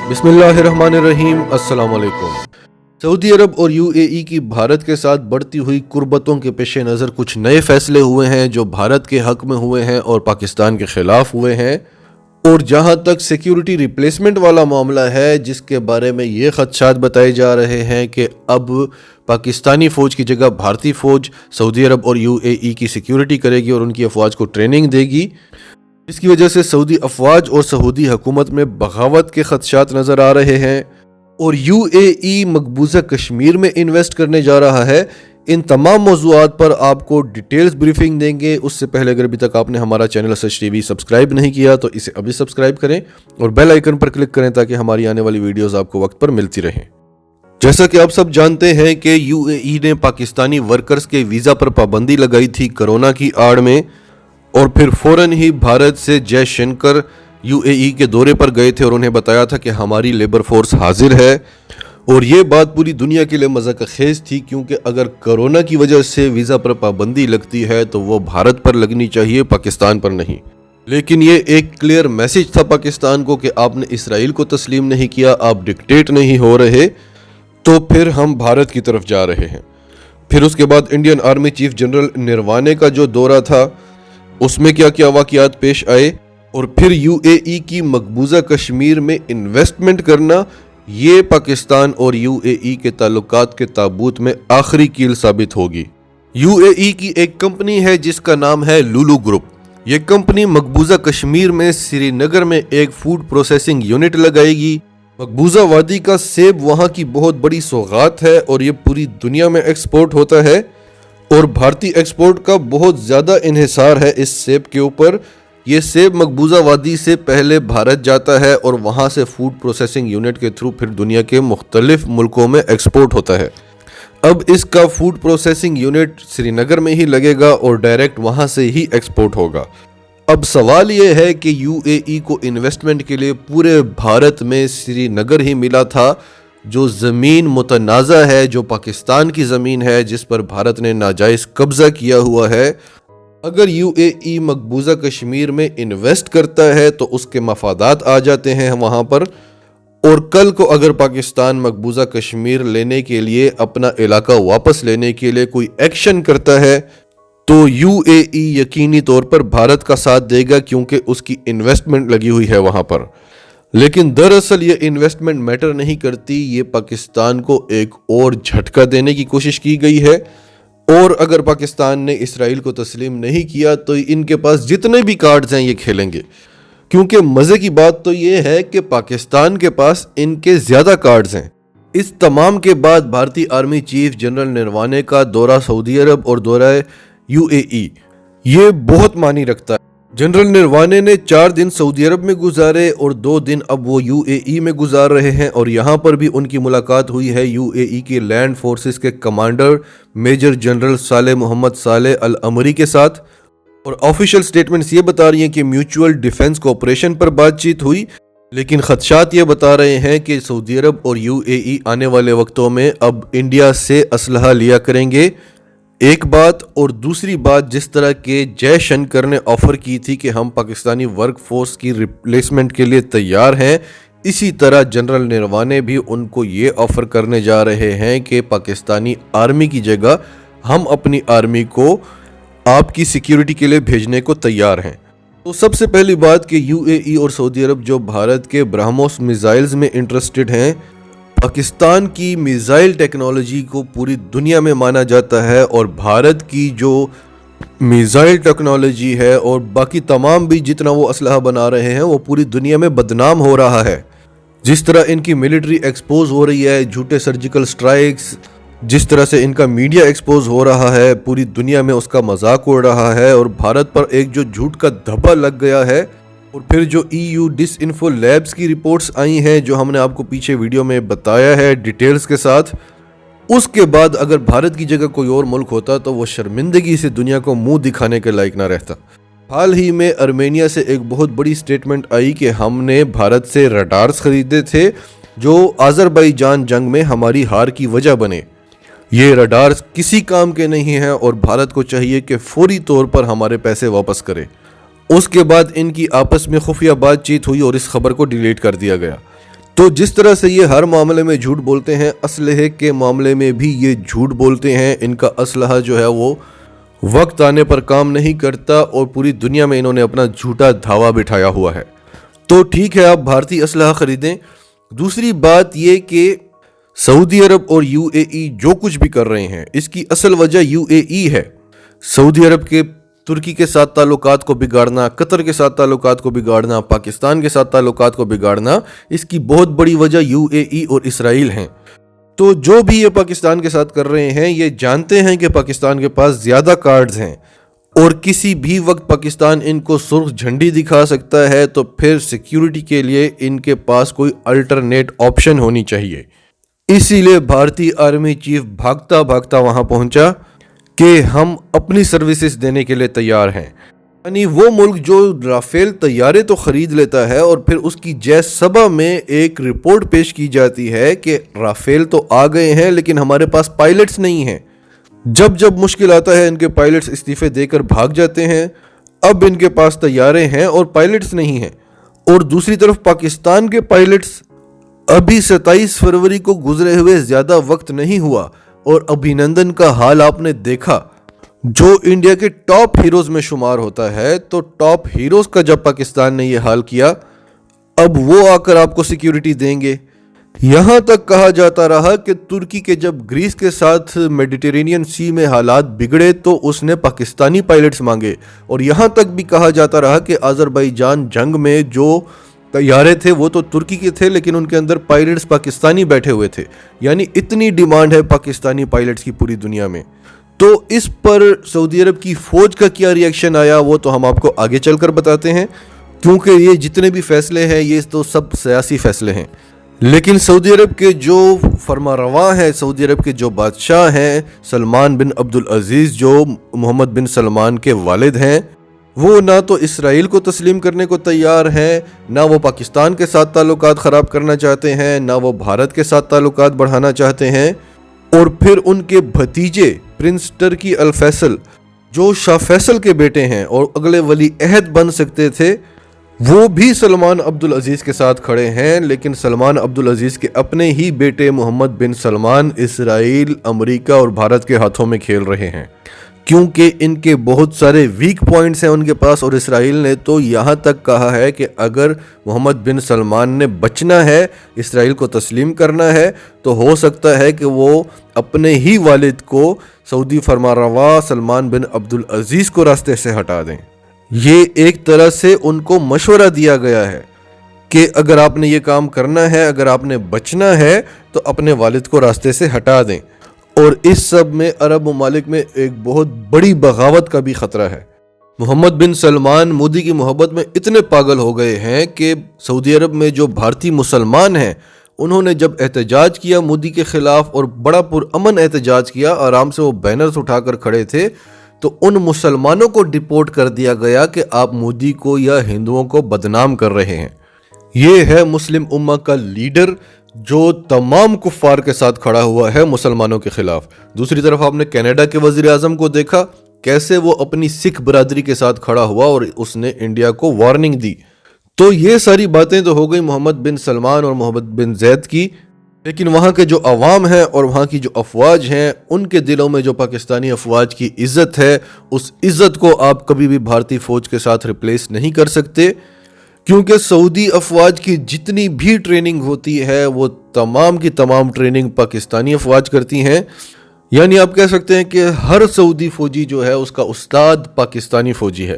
बिस्मिल्लाहिर्रहमानिर्रहीम। अस्सलाम वालेकुम। सऊदी अरब और यूएई की भारत के साथ बढ़ती हुई कुर्बतों के पेश नज़र कुछ नए फैसले हुए हैं जो भारत के हक में हुए हैं और पाकिस्तान के ख़िलाफ़ हुए हैं। और जहां तक सिक्योरिटी रिप्लेसमेंट वाला मामला है, जिसके बारे में ये खदशात बताए जा रहे हैं कि अब पाकिस्तानी फ़ौज की जगह भारतीय फ़ौज सऊदी अरब और यूएई की सिक्योरिटी करेगी और उनकी अफवाज को ट्रेनिंग देगी, इसकी वजह से सऊदी अफवाज और सऊदी हुकूमत में बगावत के खदशात नज़र आ रहे हैं। और यूएई मकबूजा कश्मीर में इन्वेस्ट करने जा रहा है। इन तमाम मौज़ूआत पर आपको डिटेल्स ब्रीफिंग देंगे। उससे पहले अगर अभी तक आपने हमारा चैनल सच टीवी सब्सक्राइब नहीं किया तो इसे अभी सब्सक्राइब करें और बेल आइकन पर क्लिक करें ताकि हमारी आने वाली वीडियोस आपको वक्त पर मिलती रहें। जैसा कि आप सब जानते हैं कि यूएई ने पाकिस्तानी वर्कर्स के वीज़ा पर पाबंदी लगाई थी कोरोना की आड़ में, और फिर फ़ौरन ही भारत से जयशंकर यूएई के दौरे पर गए थे और उन्हें बताया था कि हमारी लेबर फोर्स हाजिर है। और ये बात पूरी दुनिया के लिए मज़ाक़ खेज़ थी, क्योंकि अगर कोरोना की वजह से वीज़ा पर पाबंदी लगती है तो वो भारत पर लगनी चाहिए, पाकिस्तान पर नहीं। लेकिन ये एक क्लियर मैसेज था पाकिस्तान को कि आपने इसराइल को तस्लीम नहीं किया, आप डिक्टेट नहीं हो रहे, तो फिर हम भारत की तरफ जा रहे हैं। फिर उसके बाद Indian army chief general Naravane का जो दौरा था उसमें क्या क्या वाक़यात पेश आए, और फिर यूएई की मकबूजा कश्मीर में इन्वेस्टमेंट करना, ये पाकिस्तान और यूएई के ताल्लुकात के ताबूत में आखिरी कील साबित होगी। यूएई की एक कंपनी है जिसका नाम है लुलु ग्रुप। ये कंपनी मकबूजा कश्मीर में श्रीनगर में एक फूड प्रोसेसिंग यूनिट लगाएगी। मकबूजा वादी का सेब वहाँ की बहुत बड़ी सौगात है और ये पूरी दुनिया में एक्सपोर्ट होता है, और भारतीय एक्सपोर्ट का बहुत ज़्यादा इन्हिसार है इस सेब के ऊपर। ये सेब मकबूजा वादी से पहले भारत जाता है और वहाँ से फूड प्रोसेसिंग यूनिट के थ्रू फिर दुनिया के मुख्तलिफ मुल्कों में एक्सपोर्ट होता है। अब इसका फूड प्रोसेसिंग यूनिट श्रीनगर में ही लगेगा और डायरेक्ट वहाँ से ही एक्सपोर्ट होगा। अब सवाल ये है कि यूएई को इन्वेस्टमेंट के लिए पूरे भारत में श्रीनगर ही मिला था, जो ज़मीन मुतनाज़ा है, जो पाकिस्तान की ज़मीन है, जिस पर भारत ने नाजायज़ कब्ज़ा किया हुआ है। अगर यूएई मकबूजा कश्मीर में इन्वेस्ट करता है तो उसके मफादात आ जाते हैं वहाँ पर, और कल को अगर पाकिस्तान मकबूजा कश्मीर लेने के लिए, अपना इलाका वापस लेने के लिए कोई एक्शन करता है तो यूएई यकीनी तौर पर भारत का साथ देगा, क्योंकि उसकी इन्वेस्टमेंट लगी हुई है वहाँ पर। लेकिन दरअसल ये इन्वेस्टमेंट मैटर नहीं करती, ये पाकिस्तान को एक और झटका देने की कोशिश की गई है। और अगर पाकिस्तान ने इसराइल को तस्लीम नहीं किया तो इनके पास जितने भी कार्ड्स हैं ये खेलेंगे, क्योंकि मज़े की बात तो ये है कि पाकिस्तान के पास इनके ज़्यादा कार्ड्स हैं। इस तमाम के बाद भारतीय आर्मी चीफ जनरल नरवाने का दौरा सऊदी अरब और दौरा यूएई, ये बहुत मानी रखता है। जनरल नरवाने ने 4 दिन सऊदी अरब में गुजारे और 2 दिन अब वो यूएई में गुजार रहे हैं, और यहाँ पर भी उनकी मुलाकात हुई है यूएई के लैंड फोर्सेस के कमांडर मेजर जनरल साले मोहम्मद साले अल अमरी के साथ। और ऑफिशियल स्टेटमेंट्स ये बता रही हैं कि म्यूचुअल डिफेंस कोऑपरेशन पर बातचीत हुई, लेकिन खदशात ये बता रहे हैं कि सऊदी अरब और यूएई आने वाले वक्तों में अब इंडिया से असलहा लिया करेंगे। एक बात, और दूसरी बात, जिस तरह के जयशंकर ने ऑफ़र की थी कि हम पाकिस्तानी वर्क फोर्स की रिप्लेसमेंट के लिए तैयार हैं, इसी तरह जनरल नरवाने भी उनको ये ऑफ़र करने जा रहे हैं कि पाकिस्तानी आर्मी की जगह हम अपनी आर्मी को आपकी सिक्योरिटी के लिए भेजने को तैयार हैं। तो सबसे पहली बात कि यूएई और सऊदी अरब जो भारत के ब्रह्मोस मिसाइल्स में इंटरेस्टेड हैं, पाकिस्तान की मिसाइल टेक्नोलॉजी को पूरी दुनिया में माना जाता है, और भारत की जो मिसाइल टेक्नोलॉजी है और बाकी तमाम भी जितना वो असलहा बना रहे हैं वो पूरी दुनिया में बदनाम हो रहा है। जिस तरह इनकी मिलिट्री एक्सपोज हो रही है, झूठे सर्जिकल स्ट्राइक्स, जिस तरह से इनका मीडिया एक्सपोज हो रहा है, पूरी दुनिया में उसका मजाक उड़ रहा है, और भारत पर एक जो झूठ का धब्बा लग गया है। और फिर जो EU डिसइंफो लैब्स की रिपोर्ट्स आई हैं, जो हमने आपको पीछे वीडियो में बताया है डिटेल्स के साथ, उसके बाद अगर भारत की जगह कोई और मुल्क होता तो वो शर्मिंदगी से दुनिया को मुंह दिखाने के लायक ना रहता। हाल ही में आर्मेनिया से एक बहुत बड़ी स्टेटमेंट आई कि हमने भारत से रडार्स खरीदे थे जो अज़रबैजान जंग में हमारी हार की वजह बने। ये रडार्स किसी काम के नहीं हैं और भारत को चाहिए कि फौरी तौर पर हमारे पैसे वापस करे। उसके बाद इनकी आपस में खुफिया बातचीत हुई और इस खबर को डिलीट कर दिया गया। تو جس طرح سے یہ ہر معاملے میں جھوٹ بولتے ہیں، اسلحے کے معاملے میں بھی یہ جھوٹ بولتے ہیں. ان کا اسلحہ جو ہے وہ وقت آنے پر کام نہیں کرتا اور پوری دنیا میں انہوں نے اپنا جھوٹا دھاوا بٹھایا ہوا ہے. تو ٹھیک ہے، آپ بھارتی اسلحہ خریدیں. دوسری بات یہ کہ سعودی عرب اور یو اے ای جو کچھ بھی کر رہے ہیں، اس کی اصل وجہ یو اے ای ہے. سعودی عرب کے ترکی کے ساتھ تعلقات کو بگاڑنا، قطر کے ساتھ تعلقات کو بگاڑنا، پاکستان کے ساتھ تعلقات کو بگاڑنا، اس کی بہت بڑی وجہ یو اے ای اور اسرائیل ہیں. تو جو بھی یہ پاکستان کے ساتھ کر رہے ہیں، یہ جانتے ہیں کہ پاکستان کے پاس زیادہ کارڈز ہیں اور کسی بھی وقت پاکستان ان کو سرخ جھنڈی دکھا سکتا ہے. تو پھر سیکیورٹی کے لیے ان کے پاس کوئی الٹرنیٹ آپشن ہونی چاہیے. اسی لیے بھارتی آرمی چیف بھاگتا بھاگتا وہاں پہنچا کہ ہم اپنی سروسز دینے کے لیے تیار ہیں. یعنی وہ ملک جو رافیل طیارے تو خرید لیتا ہے اور پھر اس کی جے سبا میں ایک رپورٹ پیش کی جاتی ہے کہ رافیل تو آ گئے ہیں لیکن ہمارے پاس پائلٹس نہیں ہیں. جب مشکل آتا ہے ان کے پائلٹس استعفے دے کر بھاگ جاتے ہیں. اب ان کے پاس طیارے ہیں اور پائلٹس نہیں ہیں. اور دوسری طرف پاکستان کے پائلٹس ابھی 27 فروری کو گزرے ہوئے زیادہ وقت نہیں ہوا اور ابھینندن کا حال آپ نے دیکھا، جو انڈیا کے ٹاپ ہیروز میں شمار ہوتا ہے. تو ٹاپ ہیروز کا جب پاکستان نے یہ حال کیا، اب وہ آ کر آپ کو سیکیورٹی دیں گے. یہاں تک کہا جاتا رہا کہ ترکی کے جب گریس کے ساتھ میڈیٹرینین سی میں حالات بگڑے تو اس نے پاکستانی پائلٹس مانگے. اور یہاں تک بھی کہا جاتا رہا کہ آذربائیجان جنگ میں جو طیارے تھے وہ تو ترکی کے تھے لیکن ان کے اندر پائلٹس پاکستانی بیٹھے ہوئے تھے. یعنی اتنی ڈیمانڈ ہے پاکستانی پائلٹس کی پوری دنیا میں. تو اس پر سعودی عرب کی فوج کا کیا ری ایکشن آیا وہ تو ہم آپ کو آگے چل کر بتاتے ہیں، کیونکہ یہ جتنے بھی فیصلے ہیں یہ تو سب سیاسی فیصلے ہیں. لیکن سعودی عرب کے جو فرما رواں ہیں، سعودی عرب کے جو بادشاہ ہیں سلمان بن عبدالعزیز، جو محمد بن سلمان کے والد ہیں، وہ نہ تو اسرائیل کو تسلیم کرنے کو تیار ہیں، نہ وہ پاکستان کے ساتھ تعلقات خراب کرنا چاہتے ہیں، نہ وہ بھارت کے ساتھ تعلقات بڑھانا چاہتے ہیں. اور پھر ان کے بھتیجے پرنس ٹرکی الفیصل، جو شاہ فیصل کے بیٹے ہیں اور اگلے ولی عہد بن سکتے تھے، وہ بھی سلمان عبدالعزیز کے ساتھ کھڑے ہیں. لیکن سلمان عبدالعزیز کے اپنے ہی بیٹے محمد بن سلمان اسرائیل، امریکہ اور بھارت کے ہاتھوں میں کھیل رہے ہیں، کیونکہ ان کے بہت سارے ویک پوائنٹس ہیں ان کے پاس. اور اسرائیل نے تو یہاں تک کہا ہے کہ اگر محمد بن سلمان نے بچنا ہے، اسرائیل کو تسلیم کرنا ہے، تو ہو سکتا ہے کہ وہ اپنے ہی والد کو سعودی فرمانروا سلمان بن عبدالعزیز کو راستے سے ہٹا دیں. یہ ایک طرح سے ان کو مشورہ دیا گیا ہے کہ اگر آپ نے یہ کام کرنا ہے، اگر آپ نے بچنا ہے تو اپنے والد کو راستے سے ہٹا دیں. اور اس سب میں عرب ممالک میں ایک بہت بڑی بغاوت کا بھی خطرہ ہے. محمد بن سلمان مودی کی محبت میں اتنے پاگل ہو گئے ہیں کہ سعودی عرب میں جو بھارتی مسلمان ہیں انہوں نے جب احتجاج کیا مودی کے خلاف اور بڑا پرامن احتجاج کیا، آرام سے وہ بینرز اٹھا کر کھڑے تھے، تو ان مسلمانوں کو ڈپورٹ کر دیا گیا کہ آپ مودی کو یا ہندوؤں کو بدنام کر رہے ہیں. یہ ہے مسلم امہ کا لیڈر جو تمام کفار کے ساتھ کھڑا ہوا ہے مسلمانوں کے خلاف. دوسری طرف آپ نے کینیڈا کے وزیر اعظم کو دیکھا کیسے وہ اپنی سکھ برادری کے ساتھ کھڑا ہوا اور اس نے انڈیا کو وارننگ دی. تو یہ ساری باتیں تو ہو گئی محمد بن سلمان اور محمد بن زید کی. لیکن وہاں کے جو عوام ہیں اور وہاں کی جو افواج ہیں، ان کے دلوں میں جو پاکستانی افواج کی عزت ہے، اس عزت کو آپ کبھی بھی بھارتی فوج کے ساتھ ریپلیس نہیں کر سکتے. کیونکہ سعودی افواج کی جتنی بھی ٹریننگ ہوتی ہے وہ تمام کی تمام ٹریننگ پاکستانی افواج کرتی ہیں. یعنی آپ کہہ سکتے ہیں کہ ہر سعودی فوجی جو ہے اس کا استاد پاکستانی فوجی ہے.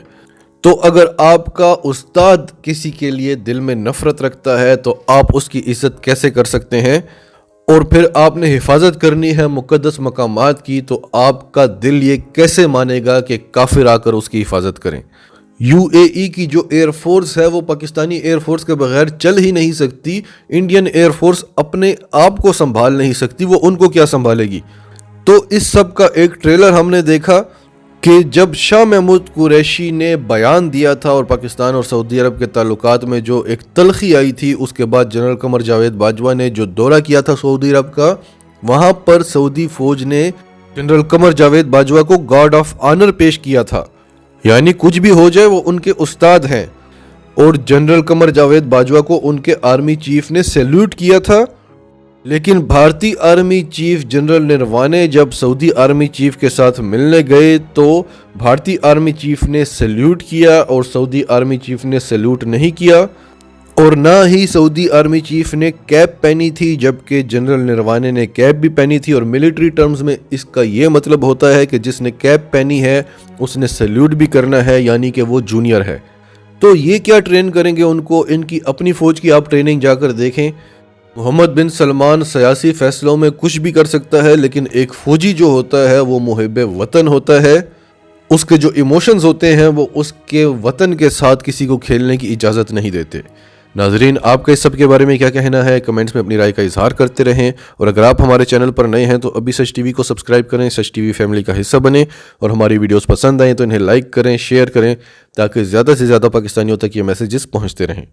تو اگر آپ کا استاد کسی کے لیے دل میں نفرت رکھتا ہے تو آپ اس کی عزت کیسے کر سکتے ہیں؟ اور پھر آپ نے حفاظت کرنی ہے مقدس مقامات کی، تو آپ کا دل یہ کیسے مانے گا کہ کافر آ کر اس کی حفاظت کریں؟ یو اے ای کی جو ایئر فورس ہے وہ پاکستانی ایئر فورس کے بغیر چل ہی نہیں سکتی. انڈین ایئر فورس اپنے آپ کو سنبھال نہیں سکتی، وہ ان کو کیا سنبھالے گی؟ تو اس سب کا ایک ٹریلر ہم نے دیکھا کہ جب شاہ محمود قریشی نے بیان دیا تھا اور پاکستان اور سعودی عرب کے تعلقات میں جو ایک تلخی آئی تھی، اس کے بعد جنرل قمر جاوید باجوہ نے جو دورہ کیا تھا سعودی عرب کا، وہاں پر سعودی فوج نے جنرل قمر جاوید باجوہ کو گارڈ آف آنر پیش کیا تھا. یعنی کچھ بھی ہو جائے وہ ان کے استاد ہیں. और जनरल कमर जावेद बाजवा को उनके आर्मी चीफ ने सैल्यूट किया था। लेकिन भारतीय आर्मी चीफ जनरल नरवाने जब सऊदी आर्मी चीफ के साथ मिलने गए तो भारतीय आर्मी चीफ ने सैल्यूट किया और सऊदी आर्मी चीफ ने सैल्यूट नहीं किया, और ना ही सऊदी आर्मी चीफ ने कैप पहनी थी, जबकि जनरल नरवाने ने कैप भी पहनी थी। और मिलिट्री टर्म्स में इसका ये मतलब होता है कि जिसने कैप पहनी है उसने सैल्यूट भी करना है, यानी कि वो जूनियर है। तो ये क्या ट्रेन करेंगे उनको, इनकी अपनी फौज की आप ट्रेनिंग जाकर देखें। मोहम्मद बिन सलमान सियासी फैसलों में कुछ भी कर सकता है, लेकिन एक फौजी जो होता है वो मुहिब वतन होता है। उसके जो इमोशंस होते हैं वो उसके वतन के साथ किसी को खेलने की इजाज़त नहीं देते। नाजरीन, आपका इस सब के बारे में क्या कहना है, कमेंट्स में अपनी राय का इजहार करते रहें। और अगर आप हमारे चैनल पर नए हैं तो अभी सच टीवी को सब्सक्राइब करें, सच टीवी फैमिली का हिस्सा बने। और हमारी वीडियोस पसंद आए तो इन्हें लाइक करें, शेयर करें, ताकि ज़्यादा से ज़्यादा पाकिस्तानियों तक ये मैसेजेस पहुँचते रहें।